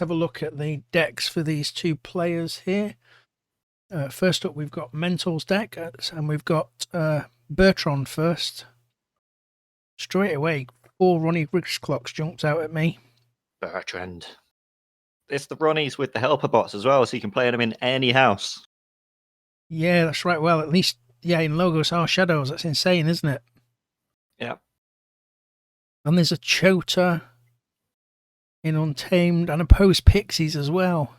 have a look at the decks for these two players here. First up, we've got Mentol's deck, and we've got Bertrand first. Straight away, 4 Ronnie Wrist Clocks jumped out at me. Bertrand. It's the Ronnies with the helper bots as well, so you can play them in any house. Yeah, that's right. Well, at least, in Logos are Shadows. That's insane, isn't it? Yeah. And there's a Chota in Untamed and opposed Pixies as well.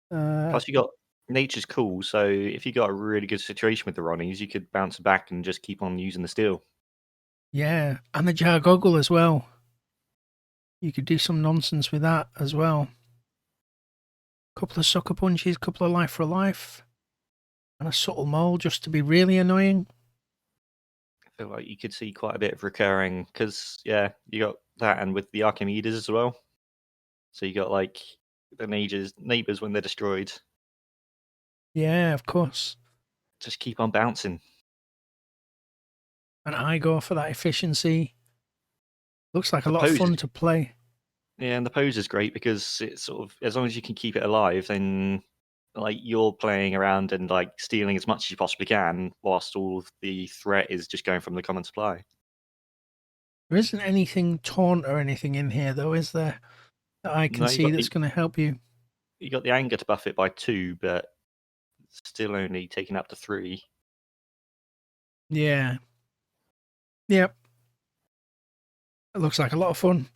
Plus, you got Nature's Cool, so if you got a really good situation with the Ronnies, you could bounce back and just keep on using the steel. Yeah, and the Jargoggle as well. You could do some nonsense with that as well. Couple of Sucker Punches, couple of Life for Life, and a Subtle Mole just to be really annoying. I feel like you could see quite a bit of recurring, because, you got that, and with the Archimedes as well. So you got, like, the neighbors when they're destroyed. Yeah, of course. Just keep on bouncing. And Igor for that efficiency. Looks like a lot of fun to play. Yeah, and the pose is great because it's sort of, as long as you can keep it alive, then like you're playing around and like stealing as much as you possibly can, whilst all of the threat is just going from the common supply. There isn't anything taunt or anything in here, though, is there? That I can see that's going to help you. You got the anger to buff it by 2, but still only taking up to 3. Yeah. Yep. It looks like a lot of fun.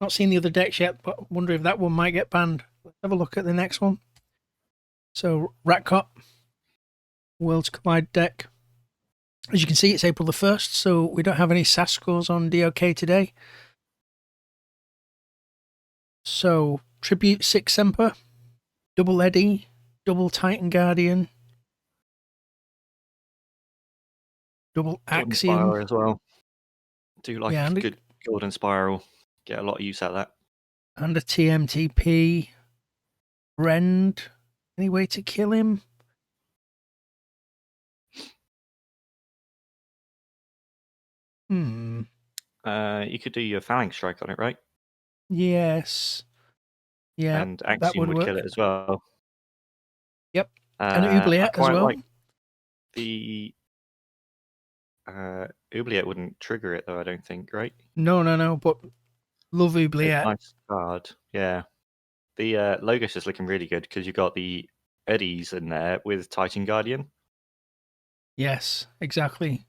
Not seen the other decks yet, but wonder if that one might get banned. Let's have a look at the next one. So, Ratcot, Worlds Collide deck. As you can see, it's April the 1st, so we don't have any SAS scores on DOK today. So, Tribute 6 Semper, Double Eddy, Double Titan Guardian, Double Axiom as well. Do like a good Golden Spiral. Get a lot of use out of that. And a TMTP. Rend. Any way to kill him? You could do your Phalanx Strike on it, right? Yes. Yeah, and Axiom would kill it as well. Yep. And Oubliette as well. Like the Oubliette wouldn't trigger it though, I don't think, right? No, but love Oubliette. Nice card, yeah. The Logos is looking really good because you've got the Eddies in there with Titan Guardian. Yes, exactly.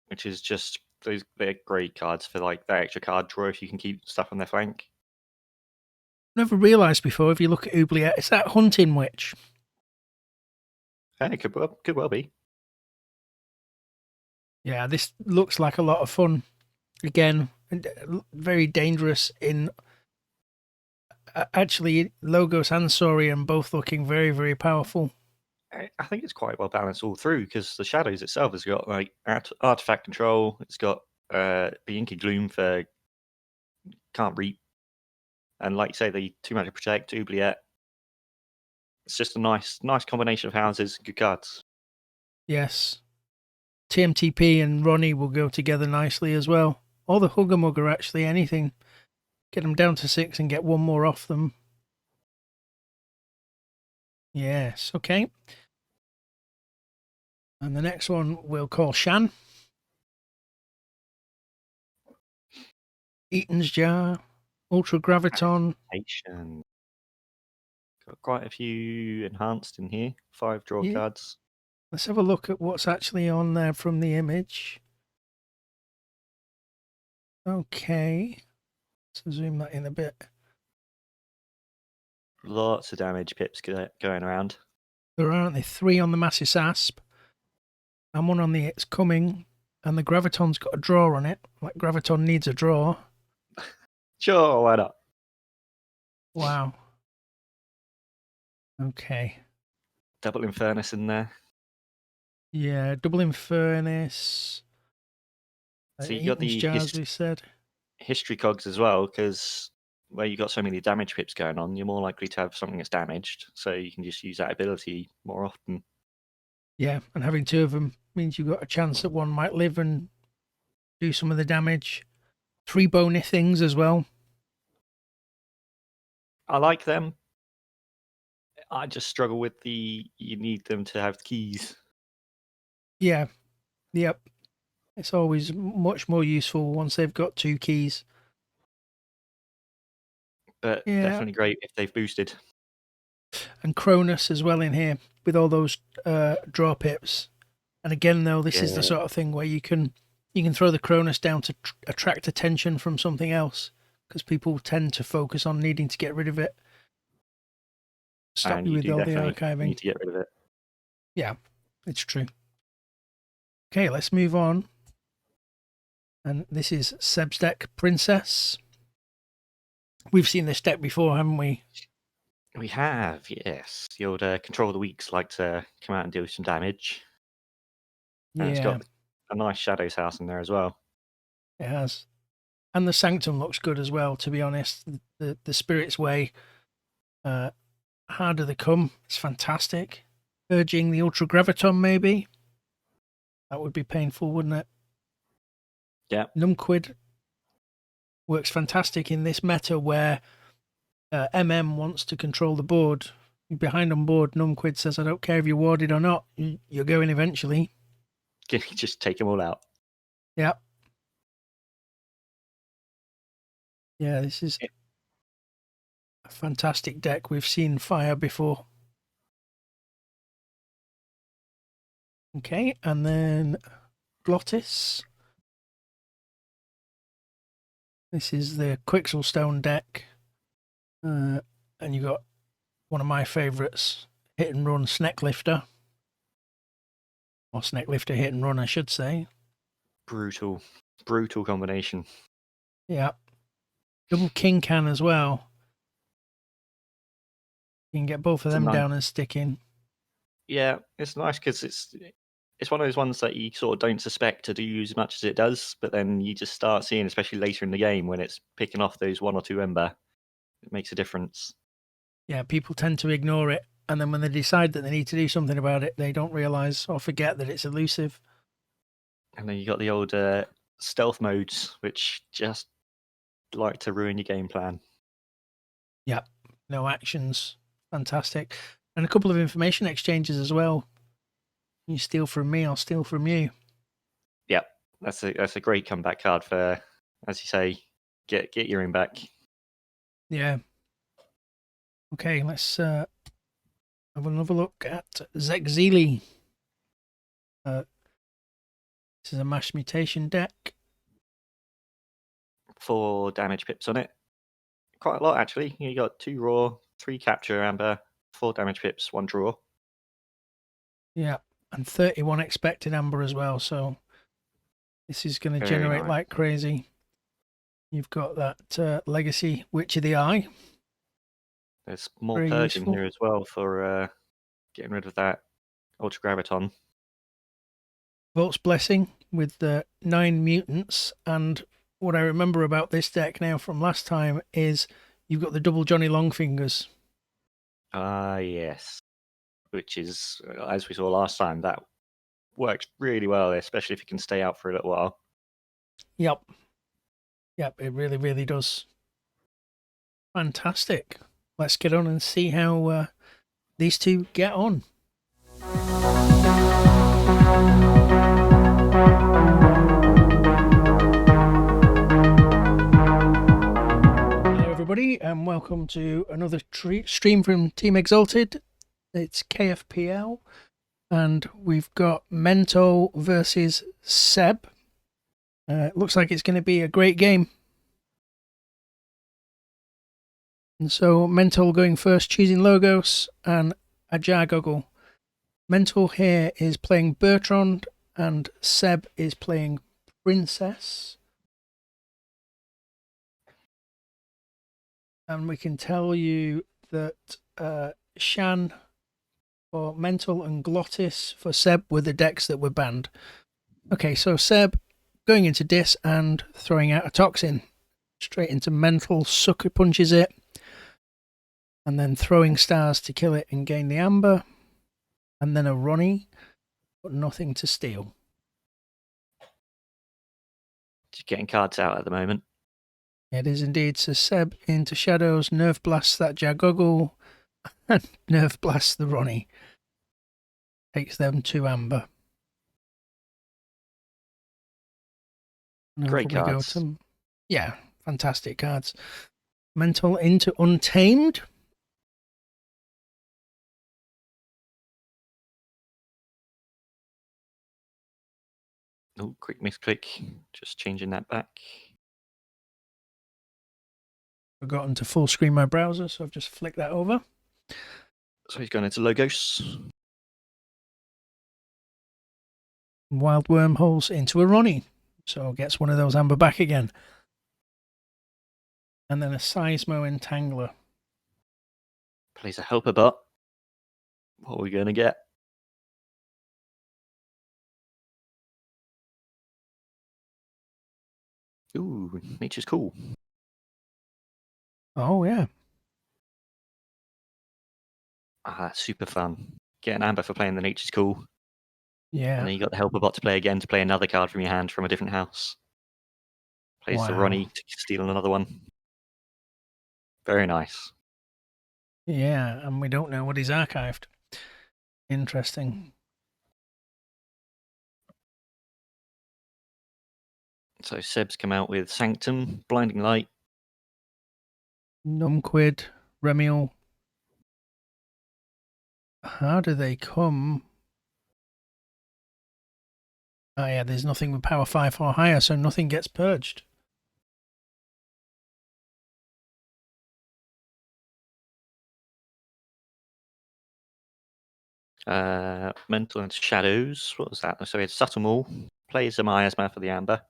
Which is just, they're great cards for like that extra card draw if you can keep stuff on their flank. Never realised before, if you look at Oubliette, it's that Hunting Witch. Yeah, it could well be. Yeah, this looks like a lot of fun. Again, very dangerous in... Actually, Logos and Saurian both looking very, very powerful. I think it's quite well balanced all through because the Shadows itself has got like artifact control. It's got the Inky Gloom for can't reap, and like you say, the 2 mana protect Oubliette. It's just a nice combination of houses, good cards. Yes, TMTP and Ronnie will go together nicely as well. Or the Hugger Mugger, actually, anything. Get them down to 6 and get one more off them. Yes, okay. And the next one we'll call Shan. Eaton's Jar, Ultra Graviton. Got quite a few enhanced in here. 5 draw cards. Let's have a look at what's actually on there from the image. Okay. So zoom that in a bit. Lots of damage pips going around. There aren't there 3 on the Massis Asp. And 1 on the It's Coming. And the Graviton's got a draw on it. Like Graviton needs a draw. Sure, why not? Wow. Okay. Double Infernus in there. Yeah, double Infernus. So you got the Jars, we said. History cogs as well, because where you got so many damage pips going on, you're more likely to have something that's damaged, so you can just use that ability more often. Yeah, and having 2 of them means you've got a chance that one might live and do some of the damage. 3 bony things as well. I like them. I just struggle with you need them to have keys. Yeah. Yep. It's always much more useful once they've got 2 keys. But Yeah. definitely great if they've boosted. And Cronus as well in here with all those draw pips. And again, though, this is the sort of thing where you can throw the Cronus down to attract attention from something else, because people tend to focus on needing to get rid of it. Stop And you you with do all the definitely archiving. need to get rid of it. Yeah, it's true. Okay, let's move on. And this is Seb's deck, Princess. We've seen this deck before, haven't we? We have, yes. The old Control of the Weeks like to come out and deal some damage. And it's Yeah, got a nice Shadows house in there as well. it has. And the Sanctum looks good as well, to be honest. The Spirit's Way, Harder They Come, it's fantastic. Urging the Ultra Graviton, maybe? That would be painful, wouldn't it? Yeah. Numquid works fantastic in this meta where MM wants to control the board. Behind on board, Numquid says, I don't care if you're warded or not, you're going eventually. Just take them all out. Yeah. Yeah, this is a fantastic deck. We've seen Fire before. Okay, and then Glottis. This is the Quixelstone deck. And you've got one of my favourites, Hit and Run Snecklifter. Or Snecklifter Hit and Run, I should say. Brutal combination. Yeah. Double King Can as well. You can get both of them down and stick in. Yeah, it's nice because it's one of those ones that you sort of don't suspect to do as much as it does, but then you just start seeing, especially later in the game when it's picking off those 1 or 2 ember, it makes a difference. Yeah, people tend to ignore it, and then when they decide that they need to do something about it, they don't realise or forget that it's elusive. And then you got the old stealth modes, which just like to ruin your game plan. Yeah, no actions. Fantastic. And a couple of information exchanges as well. You steal from me, I'll steal from you. Yeah, that's a great comeback card for, as you say, get your own back. Yeah. Okay, let's have another look at Zexili. This is a mash mutation deck. 4 damage pips on it. Quite a lot, actually. You got 2 raw, 3 capture amber, 4 damage pips, 1 draw. Yeah, and 31 expected amber as well, so this is going to generate nice. like crazy. You've got that Legacy Witch of the Eye. There's more Very purge useful. in here as well for getting rid of that Ultra Graviton. Volt's Blessing with the 9 mutants, and what I remember about this deck now from last time is you've got the double Johnny Longfingers. Ah, yes. Which is, as we saw last time, that works really well, especially if you can stay out for a little while. Yep. Yep, it really, really does. Fantastic. Let's get on and see how these two get on. Hello everybody and welcome to another stream from Team Exalted. It's KFPL and we've got Mentol versus Seb. Looks like it's going to be a great game. And so Mentol going first, choosing Logos and Ajar Goggle. Mentol here is playing Bertrand and Seb is playing Princess. And we can tell you that Shan for Mentol and Glottis for Seb were the decks that were banned. Okay, so Seb going into Dis and throwing out a Toxin. Straight into Mentol, sucker punches it. And then throwing stars to kill it and gain the amber. And then a Ronnie, but nothing to steal. Just getting cards out at the moment. It is indeed. So Seb into shadows, nerve blasts that Jagoggle, and nerve blasts the Ronnie. Takes them to amber. And Great probably cards. go to, yeah, fantastic cards. Mentol into Untamed. Oh, quick misclick. Just changing that back. Forgotten to full screen my browser, so I've just flicked that over. So he's going into Logos. Wild Wormholes into a Ronnie. So gets one of those amber back again. And then a Seismo Entangler. Plays a Helper Bot. What are we going to get? Ooh, Nature's Cool. Oh, yeah. Ah, super fun. Get an amber for playing the Nature's Cool. Yeah. And then you got the Helper Bot to play again to play another card from your hand from a different house. Plays the Wow. Ronnie to steal another one. Very nice. Yeah, and we don't know what he's archived. Interesting. So Seb's come out with Sanctum, Blinding Light. Numquid, Remiel. How do they come? Oh, yeah, there's nothing with power 5 or higher, so nothing gets purged. Mentol into Shadows. What was that? So we had Subtle Maul. Plays a Miasma for the amber.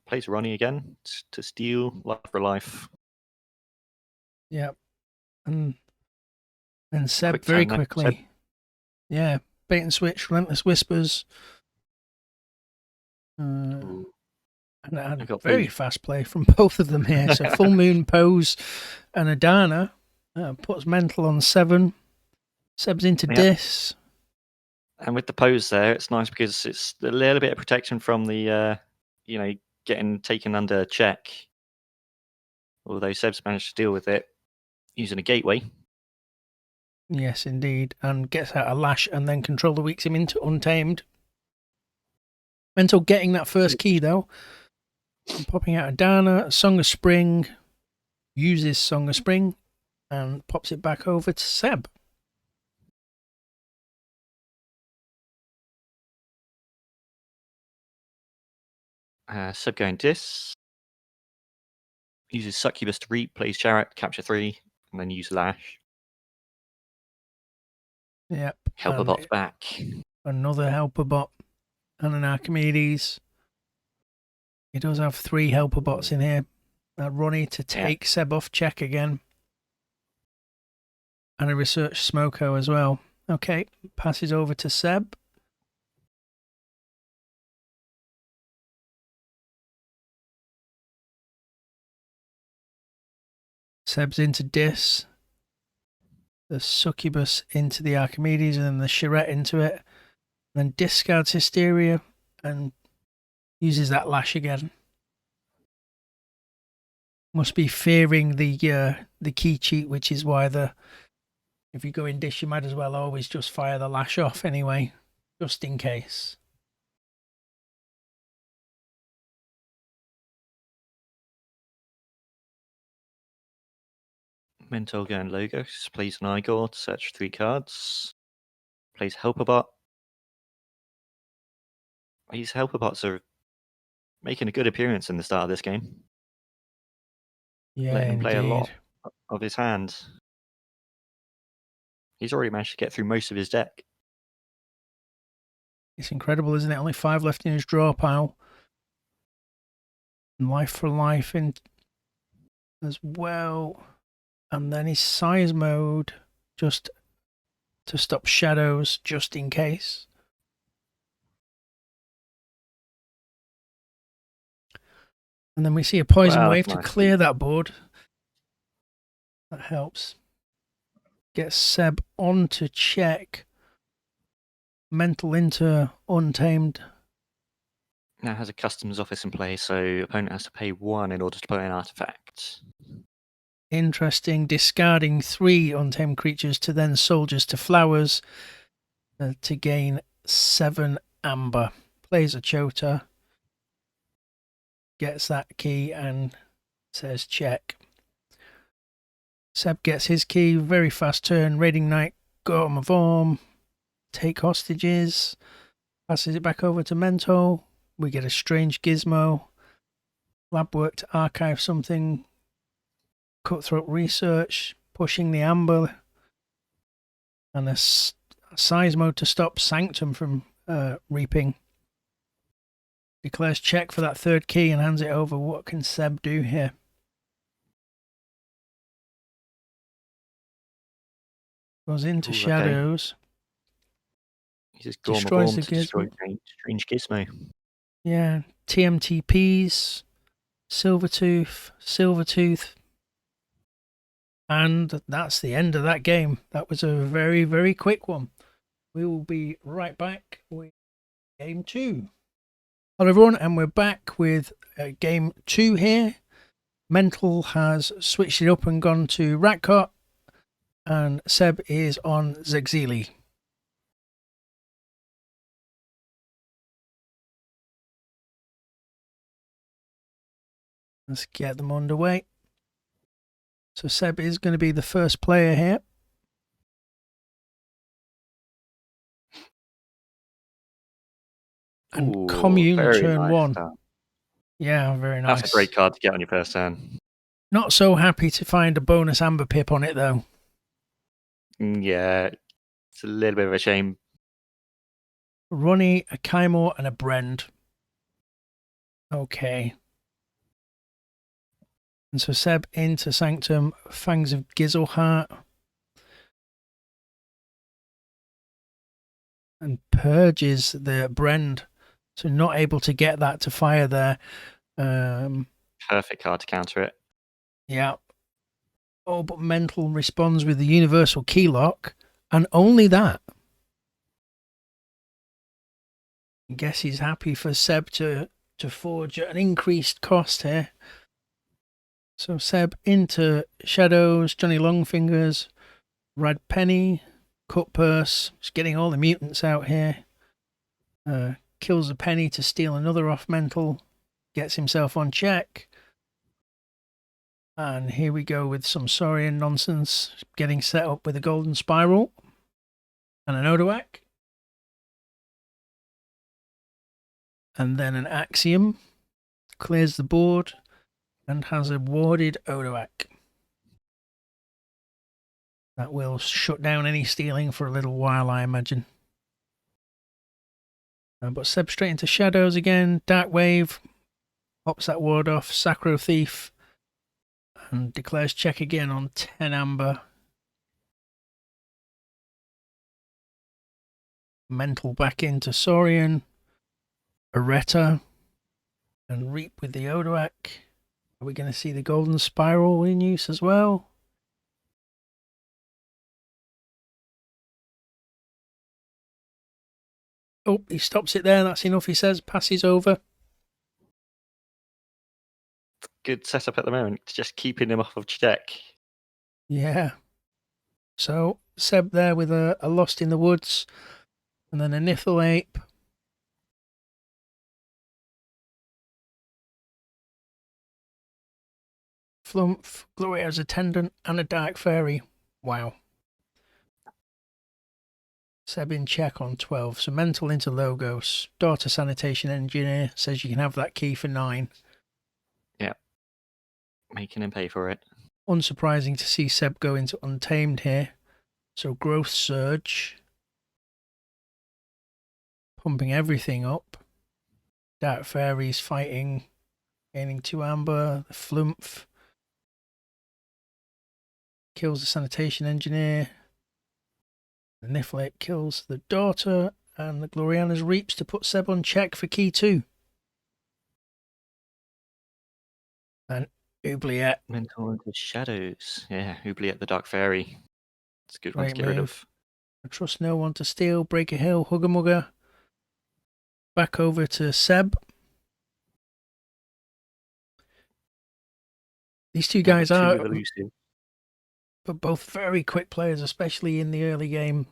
Plays Ronnie again to steal Life for Life. Yep. And Seb Quick very turn there, quickly. Seb. Yeah. Bait and switch, Relentless Whispers. Ooh, And I got very beat. fast play from both of them here. So Full Moon, Pose, and Adana puts Mental on 7. Seb's into Yep. Dis. And with the pose there, it's nice because it's a little bit of protection from the, getting taken under check. Although Seb's managed to deal with it using a gateway. Yes, indeed. And gets out a Lash and then Controller weaks him into Untamed. Mental getting that first key, though. And popping out Adana, Song of Spring. Uses Song of Spring and pops it back over to Seb. Seb going Dis. Uses Succubus to reap, plays Chariot, capture 3, and then use Lash. Yep. Helper Bot's back. Another Helper Bot and an Archimedes. He does have 3 Helper Bots in here. Ronnie to take Seb off check again. And a Research Smoko as well. Okay, passes over to Seb. Seb's into Dis. The Succubus into the Archimedes and then the Charette into it. Then discards Hysteria and uses that Lash again. Must be fearing the key cheat, which is why if you go in Dis, you might as well always just fire the Lash off anyway, just in case. Mentol going Logos. Plays an Igor to search 3 cards. Plays Helper Bot. These Helper Bots are making a good appearance in the start of this game. Yeah, Letting him play a lot indeed. of his hand. He's already managed to get through most of his deck. It's incredible, isn't it? Only 5 left in his draw pile. And Life for Life in as well. And then his size mode just to stop shadows, just in case. And then we see a Poison Wave to clear that board. That helps. Get Seb on to check. Mental into Untamed. now has a customs office in play, so opponent has to pay 1 in order to play an artifact. Interesting. Discarding 3 untamed creatures to then soldiers to flowers to gain 7 amber. Plays a Chota. Gets that key and says check. Seb gets his key. Very fast turn. Raiding Knight. Gorm of Orm. Take hostages. Passes it back over to Mentol. We get a strange gizmo. Lab work to archive something. Cutthroat research. Pushing the amber. And a seismo to stop Sanctum from reaping. Declares check for that 3rd key and hands it over. What can Seb do here? Goes into shadows. Okay. He just Destroys the to destroy gizmo. strange gizmo. Yeah. TMTPs. Silvertooth. And that's the end of that game. That was a very, very quick one. We will be right back with game 2. Hello everyone, and we're back with game 2 here. Mentol has switched it up and gone to Ratcot, and Seb is on Zegzili. Let's get them underway. So Seb is going to be the first player here. And Ooh, Commune turn nice 1. start. Yeah, very nice. That's a great card to get on your first turn. Not so happy to find a bonus amber pip on it though. Yeah, it's a little bit of a shame. Ronnie, a Kaimor, and a Brend. Okay. And so Seb into Sanctum, Fangs of Gizzleheart. And purges the Brend. So not able to get that to fire there. Perfect card to counter it. Yeah. Oh, but Mentol responds with the Universal Keylock. And only that. I guess he's happy for Seb to forge at an increased cost here. So Seb into Shadows, Johnny Longfingers, Red Penny, Cut Purse. Just getting all the mutants out here. Kills a penny to steal another off Mentol. Gets himself on check. And here we go with some Saurian nonsense. Getting set up with a Golden Spiral. And an Odoak. And then an Axiom. Clears the board. And has a warded Odoak. That will shut down any stealing for a little while, I imagine. But Seb straight into Shadows again. Dark Wave. Pops that ward off. Sacro Thief. And declares check again on 10 amber. Mentol back into Saurian. Areta. And Reap with the Odoak. Are we going to see the Golden Spiral in use as well? Oh, he stops it there. That's enough, he says. Passes over. Good setup at the moment. Just keeping him off of check. Yeah. So, Seb there with a Lost in the Woods. And then a Nithal Ape. Flumph, Gloria's Attendant, and a Dark Fairy. Wow. Seb in check on 12. So Mentol into Logos. Daughter Sanitation Engineer says you can have that key for 9. Yeah. Making him pay for it. Unsurprising to see Seb go into Untamed here. So Growth Surge. Pumping everything up. Dark Fairies fighting. Gaining 2 amber. The Flumph. Kills the Sanitation Engineer. The Niflate kills the Daughter. And the Gloriana's Reaps to put Seb on check for key 2. And Oubliette. Mental into Shadows. Yeah, Oubliette the Dark Fairy. It's a good one to Great get rid move. of. I trust no one to steal. Break a hill. Hugger Mugger. Back over to Seb. These two guys Two are elusive. but both very quick players, especially in the early game.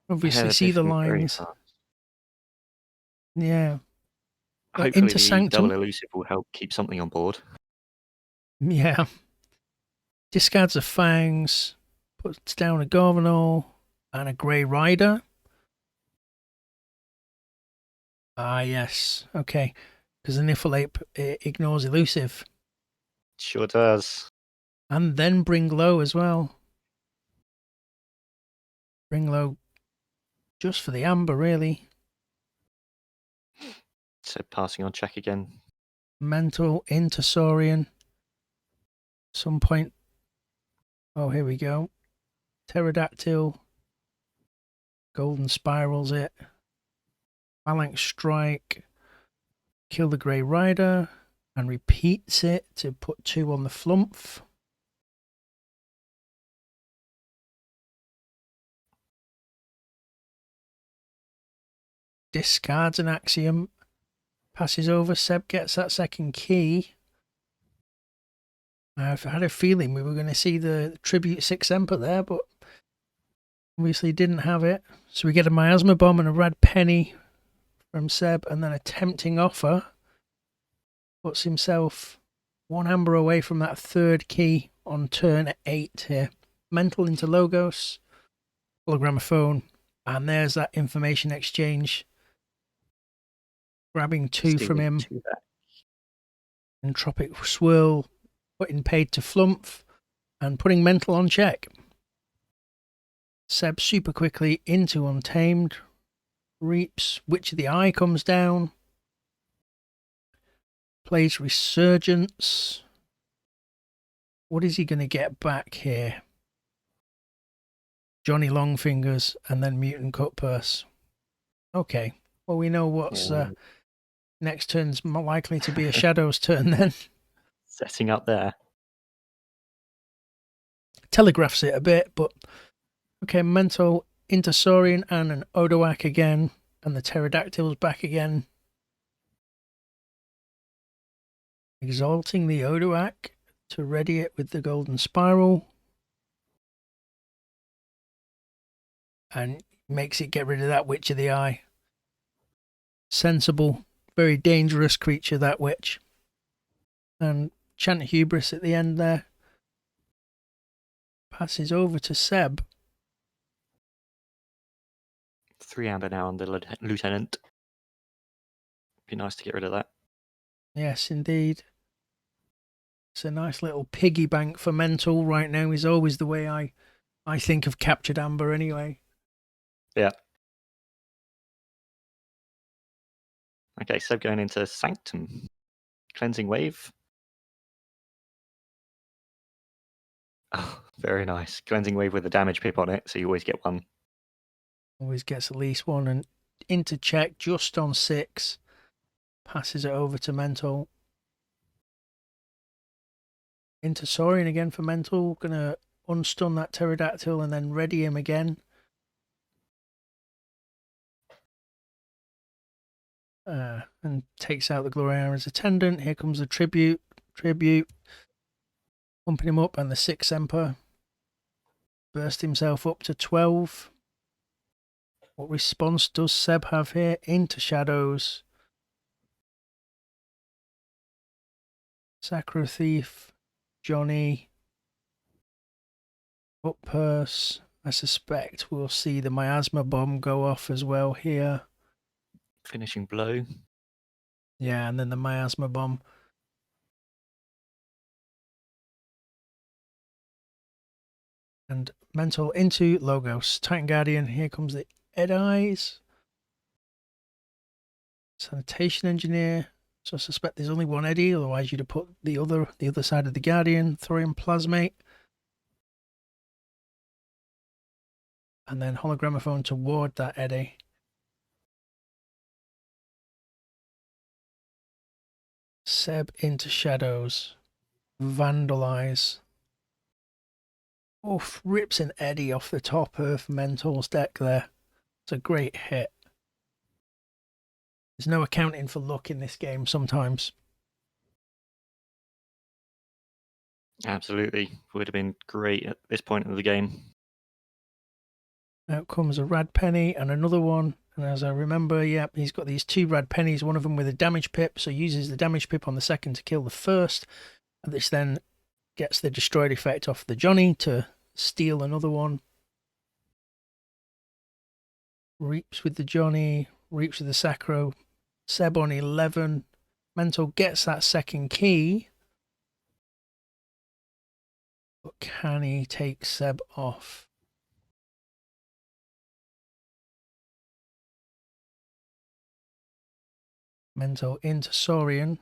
Obviously, Yeah, see they're the both very lines. fast. Yeah. Hopefully, Into the double Sanctum. elusive will help keep something on board. Yeah. Discards the Fangs. Puts down a Gorvenal and a Grey Rider. Ah, yes. Okay. Because the Niffleape ignores elusive. Sure does. And then bring low as well. Bring low just for the amber, really. So passing on check again. Mentol into Saurian. Some point. Oh, here we go. Pterodactyl. Golden Spirals it. Phalanx Strike. Kill the Grey Rider. And repeats it to put 2 on the Flumph. Discards an Axiom. Passes over. Seb gets that second key. I've had a feeling we were going to see the Tribute 6 Emperor there, but obviously didn't have it. So we get a Miasma Bomb and a Red Penny from Seb, and then a Tempting Offer. Puts himself 1 amber away from that third key on turn 8 here. Mentol into Logos. Hologrammophone. And there's that information exchange. Grabbing 2 from him. Entropic Swirl. Putting paid to Flumph. And putting Mentol on check. Seb super quickly into Untamed. Reaps. Witch of the Eye comes down. Plays Resurgence. What is he going to get back here? Johnny Longfingers and then Mutant Cutpurse. Okay. Well, we know what's next turn's more likely to be a Shadow's turn then. Setting up there. Telegraphs it a bit, but okay, Mentol into Saurian and an Odoak again, and the Pterodactyl's back again. Exalting the Odoak to ready it with the Golden Spiral. And makes it get rid of that Witch of the Eye. Sensible, very dangerous creature, that Witch. And Chant Hubris at the end there. Passes over to Seb. 3 amber now on the lieutenant. Be nice to get rid of that. Yes, indeed. It's a nice little piggy bank for Mentol right now. Is always the way I think of captured amber anyway. Yeah. Okay, so going into Sanctum. Cleansing Wave. Oh, very nice. Cleansing Wave with a damage pip on it, so you always get 1. Always gets at least 1. And into check just on 6. Passes it over to Mentol. Into Saurian again for Mentol. Gonna unstun that Pterodactyl and then ready him again. And takes out the Gloriana's Attendant. Here comes the Tribute. Pumping him up, and the 6 Emperor. Burst himself up to 12. What response does Seb have here? Into Shadows. Sacro Thief. Johnny. Cutpurse. I suspect we'll see the Miasma Bomb go off as well here. Finishing blow. Yeah, and then the Miasma Bomb. And Mentol into Logos. Titan Guardian. Here comes the Ed Eyes. Sanitation Engineer. So I suspect there's only one Eddie, otherwise you'd have put the other side of the Guardian. Thorium Plasmate. And then Hologrammophone to ward that Eddie. Seb into Shadows. Vandalize. Oof, rips an Eddie off the top of Mentol's deck there. It's a great hit. There's no accounting for luck in this game sometimes. Absolutely. Would have been great at this point of the game. Out comes a rad penny and another one. And as I remember, yep, he's got these 2 rad pennies, one of them with a damage pip. So uses the damage pip on the second to kill the first. And this then gets the destroyed effect off the Johnny to steal another one. Reaps with the Johnny, reaps with the Sacro. Seb on 11. Mentol gets that second key. But can he take Seb off? Mentol into Saurian.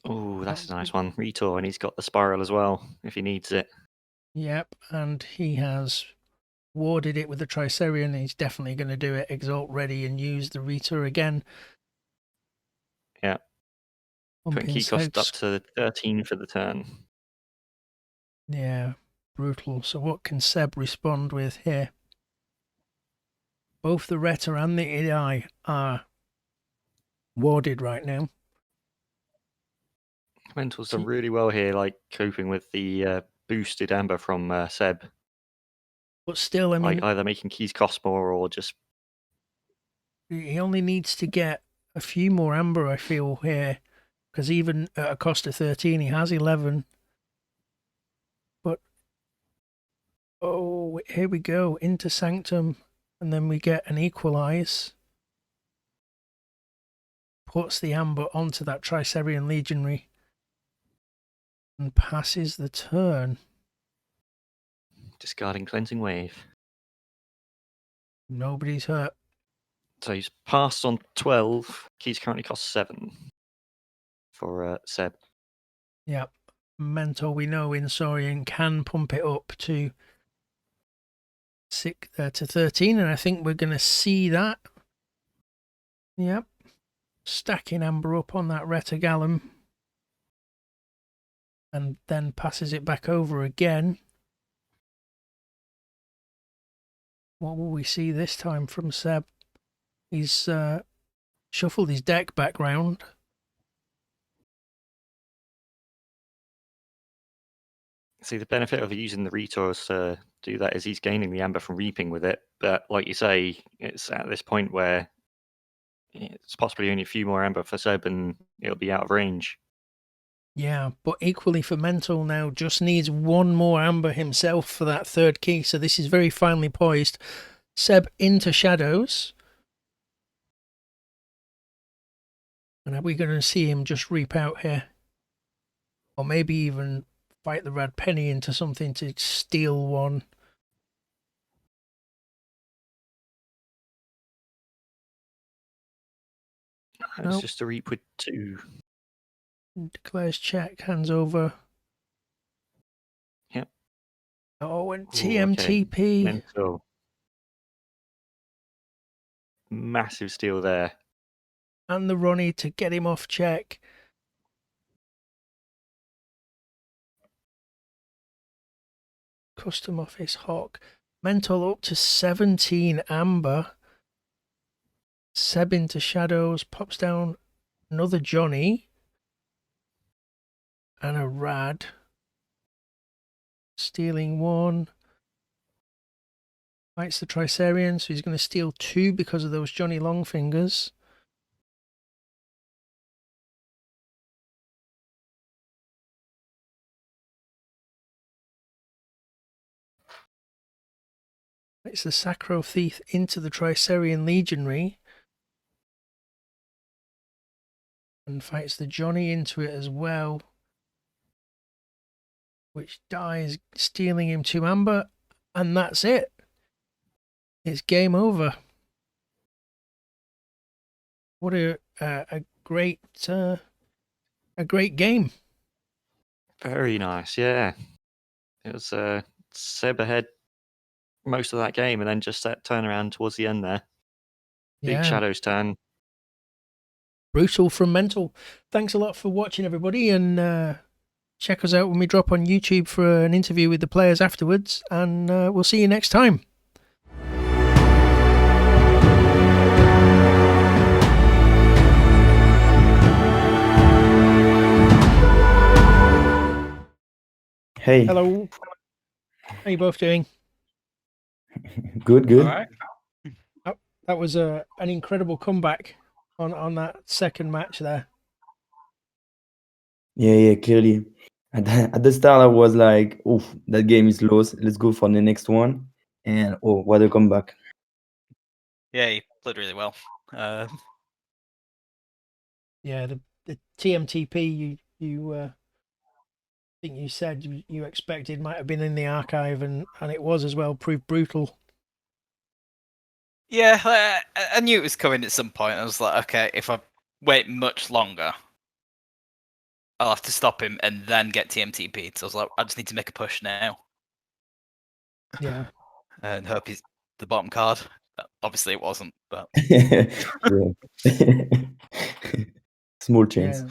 Oh, that's a nice one. Retour, and he's got the spiral as well, if he needs it. Yep, and he has warded it with the Tricerian. He's definitely going to do it. Exalt ready and use the Rita again. Yeah. Putting key cost up to 13 for the turn. Yeah, brutal. So what can Seb respond with here? Both the Reta and the AI are warded right now. Mentol's done really well here, like coping with the boosted amber from Seb. But still, I mean, like either making keys cost more or just... he only needs to get a few more amber, I feel, here. Because even at a cost of 13, he has 11. But, oh, here we go. Into Sanctum. And then we get an Equalize. Puts the amber onto that Tricerian Legionary. And passes the turn. Discarding Cleansing Wave. Nobody's hurt. So he's passed on 12. Keys currently cost 7 for Seb. Yep. Mentol, we know in Saurian can pump it up to 13, and I think we're going to see that. Yep. Stacking amber up on that Retagallum. And then passes it back over again. What will we see this time from Seb? He's shuffled his deck back round. See, the benefit of using the Retours to do that is he's gaining the amber from reaping with it. But like you say, it's at this point where it's possibly only a few more amber for Seb and it'll be out of range. Yeah, but equally for Mentol now, just needs one more amber himself for that third key. So this is very finely poised. Seb into Shadows. And are we going to see him just reap out here? Or maybe even fight the Rad Penny into something to steal one. It's just a reap with 2. Declares check, hands over. Yep. Oh, and TMTP. Okay. Mentol. Massive steal there. And the Ronnie to get him off check. Custom Office Hawk. Mentol up to 17 amber. Seb into Shadows. Pops down another Johnny. And a Rad. Stealing 1. Fights the Tricerian, so he's going to steal 2 because of those Johnny Longfingers. It's the Sacro Thief into the Tricerian Legionary. And fights the Johnny into it as well. Which dies, stealing him 2 amber. And that's it. It's game over. What a great game. Very nice, yeah. It was Seb ahead most of that game, and then just that turnaround towards the end there. Big Shadows turn. Brutal from Mentol. Thanks a lot for watching, everybody, and check us out when we drop on YouTube for an interview with the players afterwards, and we'll see you next time. Hey, Hello. How you both doing? good, good. All right. That was an incredible comeback on that second match there. Yeah, clearly. At the start, I was like, "Oh, that game is lost. Let's go for the next one." And oh, what a comeback! Yeah, he played really well. Yeah, the TMTP you think you said you expected might have been in the archive, and it was as well. Proved brutal. Yeah, I knew it was coming at some point. I was like, okay, if I wait much longer, I'll have to stop him and then get TMTP. So I was like, I just need to make a push now Yeah, and hope he's the bottom card. Obviously, it wasn't, but Yeah. Small chance. yeah.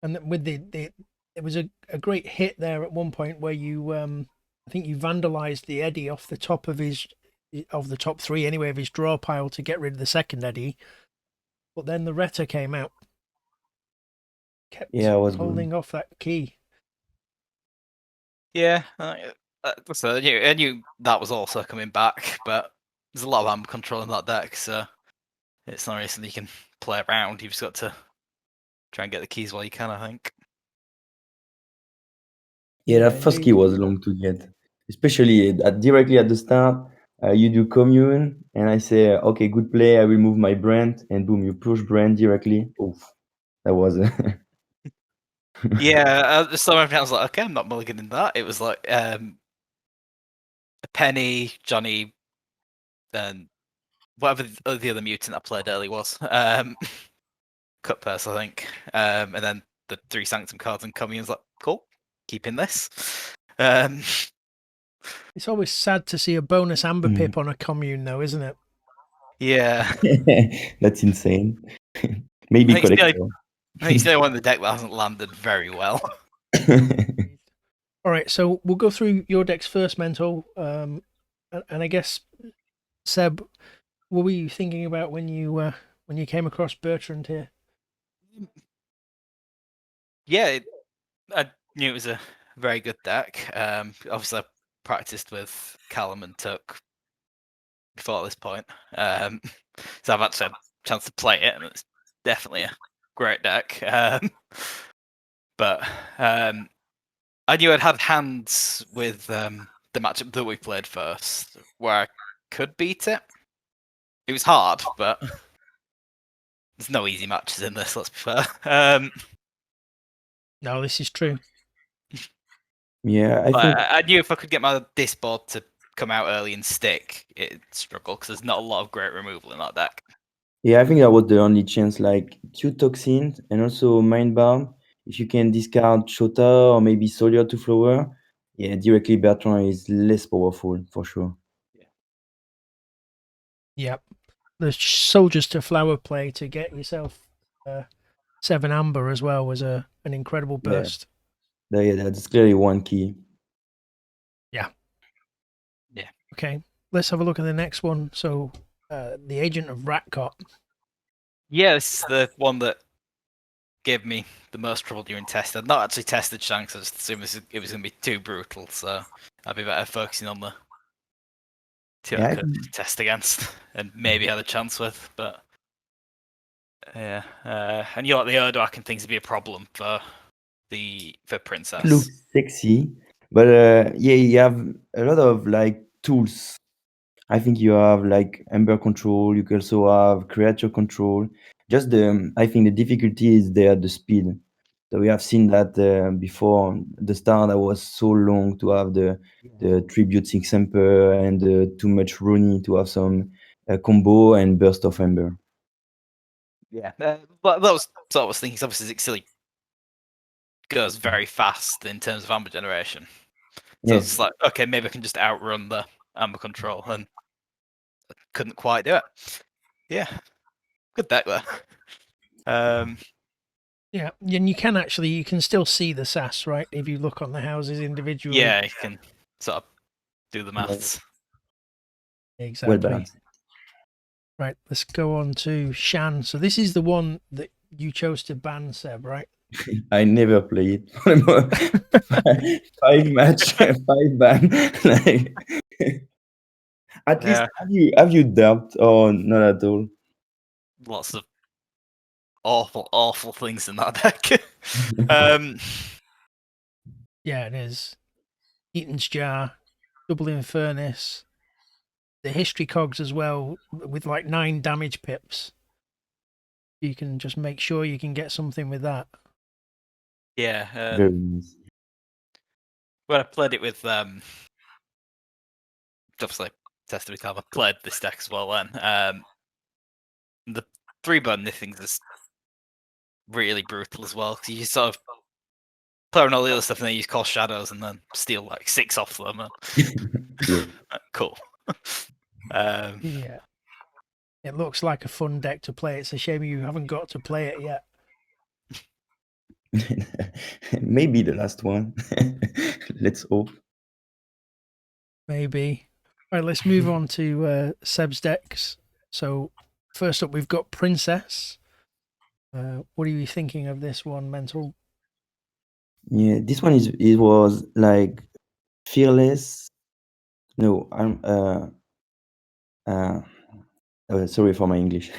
And with the it was a great hit there at one point where you I think you vandalized the eddy off the top of the top three anyway of his draw pile to get rid of the second eddy. But then the Retta came out, kept Yeah, I was good. holding off that key. yeah. So I knew that was also coming back, but there's a lot of amber control in that deck, so it's not really something you can play around. You've just got to try and get the keys while you can, I think. Yeah, Yeah, that first key indeed. was long to get, especially directly at the start. You do commune, and I say, "Okay, good play. I will move my brand," and boom, you push brand directly. Oof, that was. Yeah, some of I was like, okay, I'm not mulliganing that. It was like Penny, Johnny, and whatever the other mutant I played early was. Cut purse, I think. And then the 3 Sanctum cards and Commun's like, cool, keeping this. It's always sad to see a bonus amber Mm. pip on a commune, though, isn't it? Yeah. That's insane. Maybe I think it's the collector. only, I think it's the only one in the deck that hasn't landed very well. All right, so we'll go through your decks first, Mentol. And I guess Seb, what were you thinking about when you came across Bertrand here? Yeah, I knew it was a very good deck. Obviously, I practiced with Callum and Tuck before this point. So I've actually had a chance to play it, and it's definitely a great deck. But I knew I'd had hands with the matchup that we played first, where I could beat it. It was hard, but there's no easy matches in this, let's be fair. No, this is true. Yeah, I But think I knew if I could get my disboard to come out early and stick, it'd struggle, because there's not a lot of great removal in that deck. that was the only chance. Like two toxins and also mindbound. If you can discard Shota or maybe Soldier to Flower, yeah, directly Bertrand is less powerful for sure. Yep. The soldiers to flower play to get yourself 7 amber as well was an incredible Yeah. burst. Yeah, that's clearly one key. Yeah. Yeah. Okay, let's have a look at the next one. So, the Agent of Ratcot. Yeah, this is the one that gave me the most trouble during test. I'd not actually tested Shanks, I just assumed it was going to be too brutal, so I'd be better focusing on the two Yeah, I I could test against and maybe had a chance with. But yeah, and you like the Urdak and things to be a problem for Princess. it looks sexy, but yeah, you have a lot of like tools. I think you have like Ember control. You can also have creature control. Just I think the difficulty is there the speed. So we have seen that before the start. That was so long to have the tribute six Emperor and too much Rooney to have some combo and burst of Ember. Yeah, but that was what I was thinking. Obviously, Zixili goes very fast in terms of amber generation. So Yeah. it's like, okay, maybe I can just outrun the amber control, and I couldn't quite do it. Yeah, good deck there. Yeah, and you can still see the sass, right? If you look on the houses individually. Yeah, you can sort of do the maths. Well Exactly. balanced. Right, let's go on to Shan. So this is the one that you chose to ban, Seb, right? I never play it. 5 match, 5 ban. Like, at least Yeah. have you dubbed or not at all? Lots of awful things in that deck. um, Yeah, it is. Eaton's Jar, Double Infernus, the History Cogs as well, with like 9 damage pips. You can just make sure you can get something with that. yeah. Very nice. When I played it with obviously tested with Calvin, played this deck as well then. The 3-burn things is really brutal as well, because you sort of play on all the other stuff and then you call shadows and then steal like 6 off them. Yeah. Cool. Yeah. It looks like a fun deck to play. It's a shame you haven't got to play it yet. Maybe the last one. Let's hope. Maybe. All right, let's move on to Seb's decks. So first up, we've got Princess. What are you thinking of this one, Mental? Yeah, this one it was like fearless. No, I'm sorry for my English.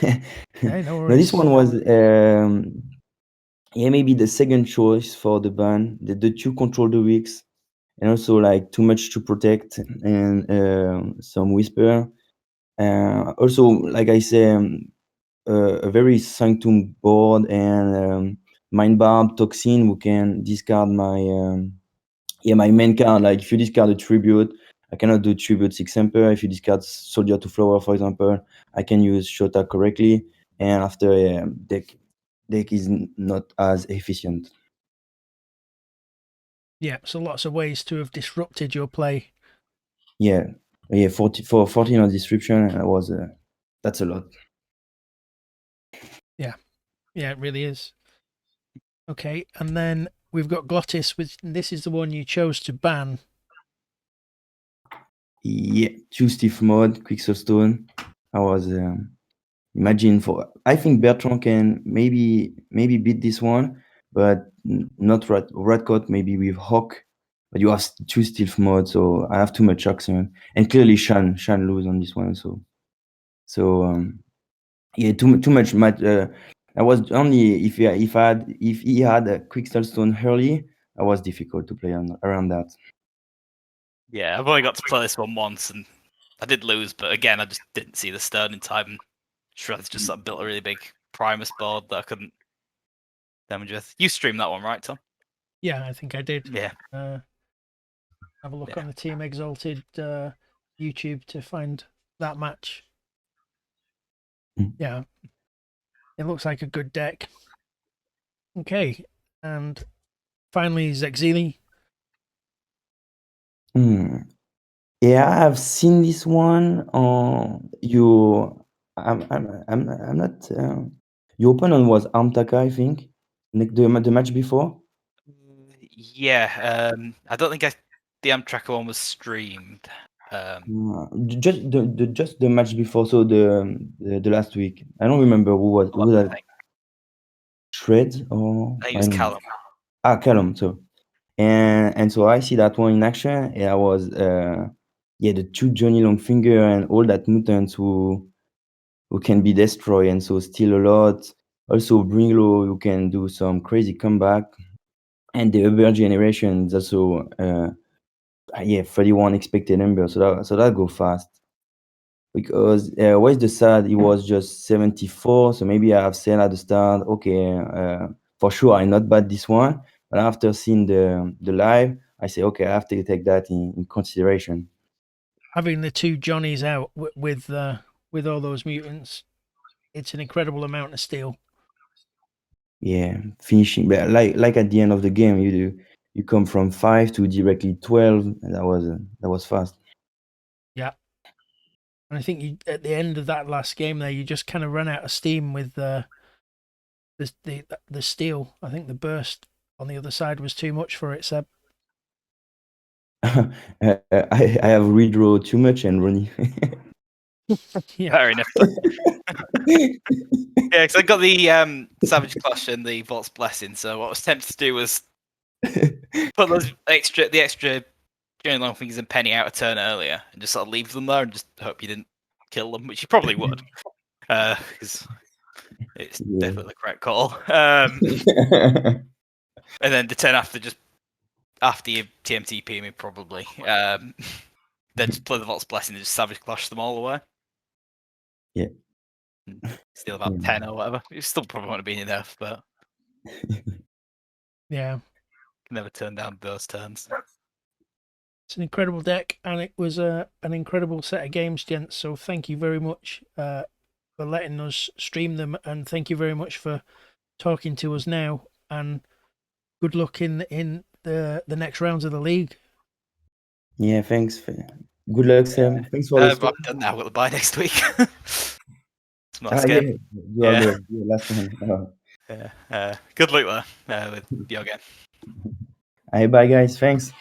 Hey, no No, this worries. one was yeah, maybe the second choice for the ban. The two control the weeks, and also like too much to protect and some whisper. Also, like I say, a very sanctum board and mind barb toxin who can discard my my main card. Like if you discard a tribute, I cannot do tribute 6 Emperor. If you discard Soldier to Flower, for example, I can use Shota correctly. And after deck is not as efficient. Yeah, so lots of ways to have disrupted your play. Yeah, 14 on description. That's a lot. Yeah, it really is. Okay, and then we've got Glottis, which this is the one you chose to ban. Yeah, 2 stiff mode, Quicksilverstone. I was imagine for. I think Bertrand can maybe beat this one, but not Radcoat. Maybe with Hawk, but you have 2 stealth mode, so I have too much action. And clearly Shan lose on this one. Yeah, too much match. I was only if he had a Quicksilverstone early, I was difficult to play around that. Yeah, I've only got to play this one once and I did lose, but again, I just didn't see the stern in time. And Shred's just sort of built a really big Primus board that I couldn't damage with. You streamed that one, right, Tom? Yeah, I think I did. Yeah. Have a look Yeah. on the Team Exalted YouTube to find that match. Yeah, it looks like a good deck. Okay, and finally Zexili. Yeah, I've seen this one. I'm not. Your opponent was Amtaka, I think. The match before. Yeah, I don't think the Amtracker one was streamed. Just the match before, so the last week. I don't remember who that Shred or I think it I was don't know. Callum. Callum. So and so I see that one in action, and I was the 2 Johnny Longfinger and all that mutants who can be destroyed and so steal a lot. Also Bringlow who can do some crazy comeback, and the other generation is also 31 expected number, so that go fast. Because where's the sad? It was just 74, so maybe I have said at the start, okay, for sure I not bad this one, but after seeing the live, I say okay, I have to take that in consideration. Having the 2 Johnnies out with all those mutants, it's an incredible amount of steel. Yeah, finishing, but like at the end of the game, you come from 5 to directly 12, and that was fast. Yeah. And I think you, at the end of that last game there, you just kind of ran out of steam with the steel. I think the burst on the other side was too much for it, Seb. I have redraw too much and running. Yeah. Very nifty. Yeah, because I got the Savage Clash and the Vault's Blessing. So what I was tempted to do was put the extra Journey Long Fingers and Penny out a turn earlier, and just sort of leave them there and just hope you didn't kill them, which you probably would, because it's definitely the correct call. And then the turn after, just after you TMTP me, probably. Then just play the Vault's Blessing and just Savage Clash them all away. Yeah. Steal about 10 or whatever. You still probably want to be enough, but Yeah. never turn down those turns. It's an incredible deck, and it was an incredible set of games, gents. So thank you very much for letting us stream them, and thank you very much for talking to us now. And good luck in the next rounds of the league. Yeah, thanks. Good luck, Sam. Thanks for the I'm stream. done now. I've got the bye next week. Yeah, game. you are the last one. Yeah. Good luck there with your game. Bye, guys. Thanks.